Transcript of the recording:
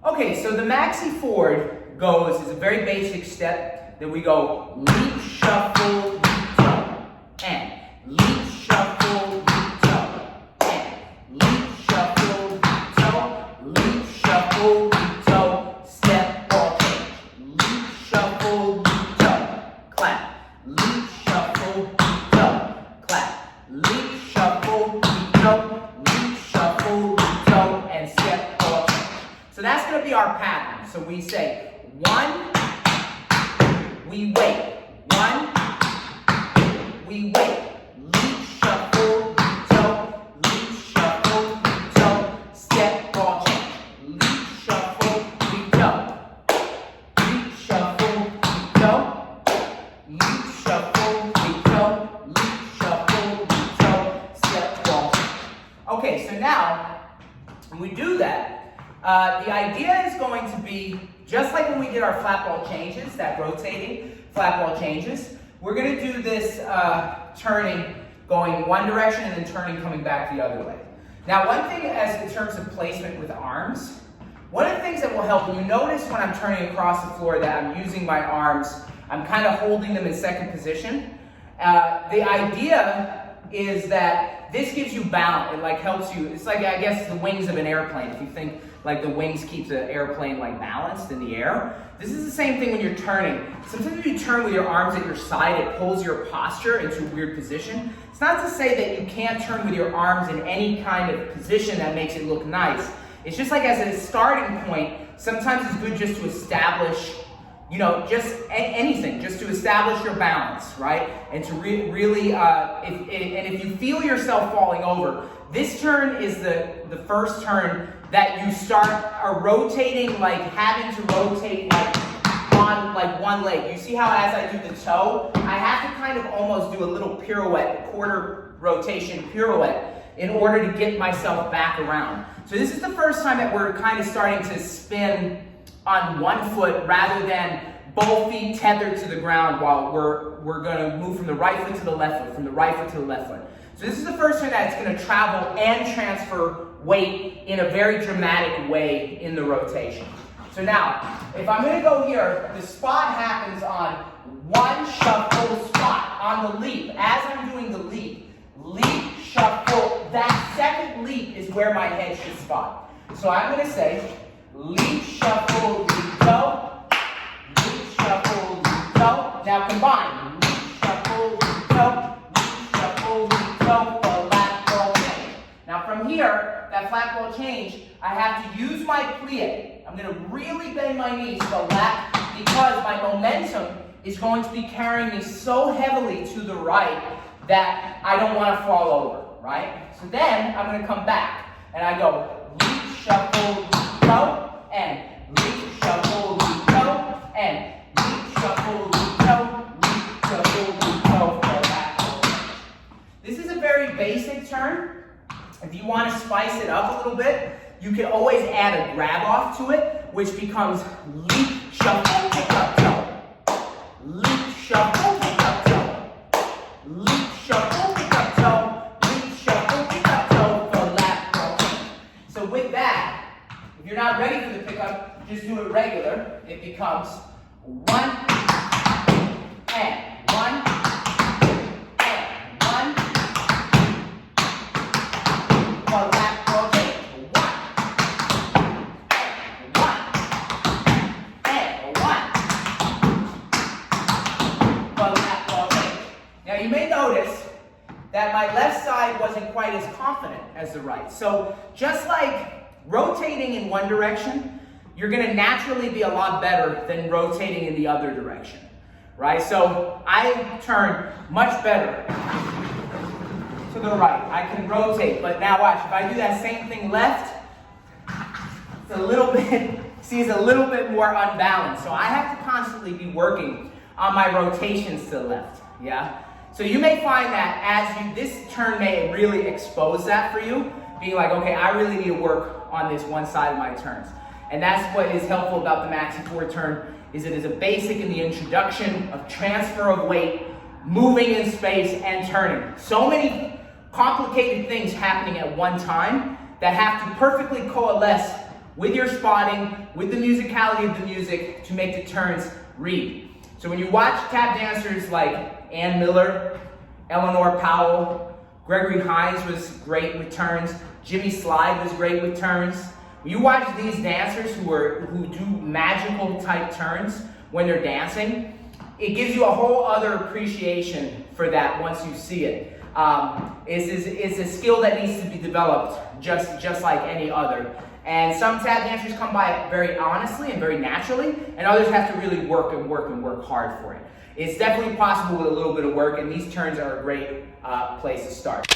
Okay, so the Maxi Ford is a very basic step that we go leap, shuffle, leap, toe, and leap, shuffle, leap, toe, and leap, shuffle, leap, toe, leap, shuffle, leap, toe, step, ball change, leap, shuffle, leap, toe, clap, leap, shuffle, leap, toe, clap, leap, shuffle, leap, toe, leap, shuffle, leap, toe, and step, ball change. So that's going to be our pattern. So we say 1, we wait. 1, we wait. Leap, shuffle, leap, toe, leap, shuffle, leap, toe, step, ball change. Leap, shuffle, leap, toe. Leap, shuffle, leap, toe. Leap, shuffle, leap, toe. Leap, shuffle, leap, toe, step, ball change. Okay, so now when we do that, the idea is going to be just like when we did our flat ball changes, that rotating flat ball changes. We're going to do this turning going one direction and then turning coming back the other way. Now, one thing as in terms of placement with arms, one of the things that will help, when you notice when I'm turning across the floor that I'm using my arms, I'm kind of holding them in second position. The idea is that this gives you balance. It like helps you. It's like, I guess, the wings of an airplane. If you think like the wings keeps the airplane like balanced in the air, this is the same thing when you're turning. Sometimes if you turn with your arms at your side, it pulls your posture into a weird position. It's not to say that you can't turn with your arms in any kind of position that makes it look nice. It's just like as a starting point, sometimes it's good just to establish, you know, just anything, just to establish your balance, right? And to really, if you feel yourself falling over, this turn is the first turn that you start rotating, like having to rotate like on like one leg. You see how as I do the toe, I have to kind of almost do a little pirouette, quarter rotation pirouette in order to get myself back around. So this is the first time that we're kind of starting to spin on one foot rather than both feet tethered to the ground while we're going to move from the right foot to the left foot, from the right foot to the left foot. So this is the first time that it's going to travel and transfer weight in a very dramatic way in the rotation. So now, if I'm going to go here, the spot happens on one shuffle spot on the leap. As I'm doing the leap, shuffle, that second leap is where my head should spot. So I'm going to say, leap, shuffle, leap, toe, leap, shuffle, leap, toe. Now combine, leap, shuffle, leap, toe, leap, shuffle, leap, toe, flat ball change. Now from here, that flat ball change, I have to use my plie. I'm going to really bend my knees to the left because my momentum is going to be carrying me so heavily to the right that I don't want to fall over, right? So then I'm going to come back and I go leap, shuffle, leap, toe, and leap, shuffle, leap, toe, and leap, shuffle, leap, toe, leap, shuffle, leap, toe, back. This is a very basic turn. If you want to spice it up a little bit, you can always add a grab off to it, which becomes leap, shuffle, pick up, toe. Leap, shuffle, pick up, toe. Leap, shuffle, pick up, toe. Leap, shuffle, pick up, toe, for lap, toe. So with that, if you're not ready for the pickup, just do it regular. It becomes 1 and 1 and 1 for lap. You may notice that my left side wasn't quite as confident as the right. So just like rotating in one direction, you're going to naturally be a lot better than rotating in the other direction, right? So I turn much better to the right. I can rotate, but now watch. If I do that same thing left, it's a little bit, see, it's a little bit more unbalanced. So I have to constantly be working on my rotations to the left, yeah? So you may find that as this turn may really expose that for you, being like, okay, I really need to work on this one side of my turns. And that's what is helpful about the Maxi Ford turn, is it is a basic in the introduction of transfer of weight, moving in space, and turning. So many complicated things happening at one time that have to perfectly coalesce with your spotting, with the musicality of the music to make the turns read. So when you watch tap dancers like Ann Miller, Eleanor Powell, Gregory Hines was great with turns, Jimmy Slide was great with turns. When you watch these dancers who do magical type turns when they're dancing, it gives you a whole other appreciation for that once you see it. It's a skill that needs to be developed just like any other. And some tap dancers come by it very honestly and very naturally, and others have to really work hard for it. It's definitely possible with a little bit of work, and these turns are a great place to start.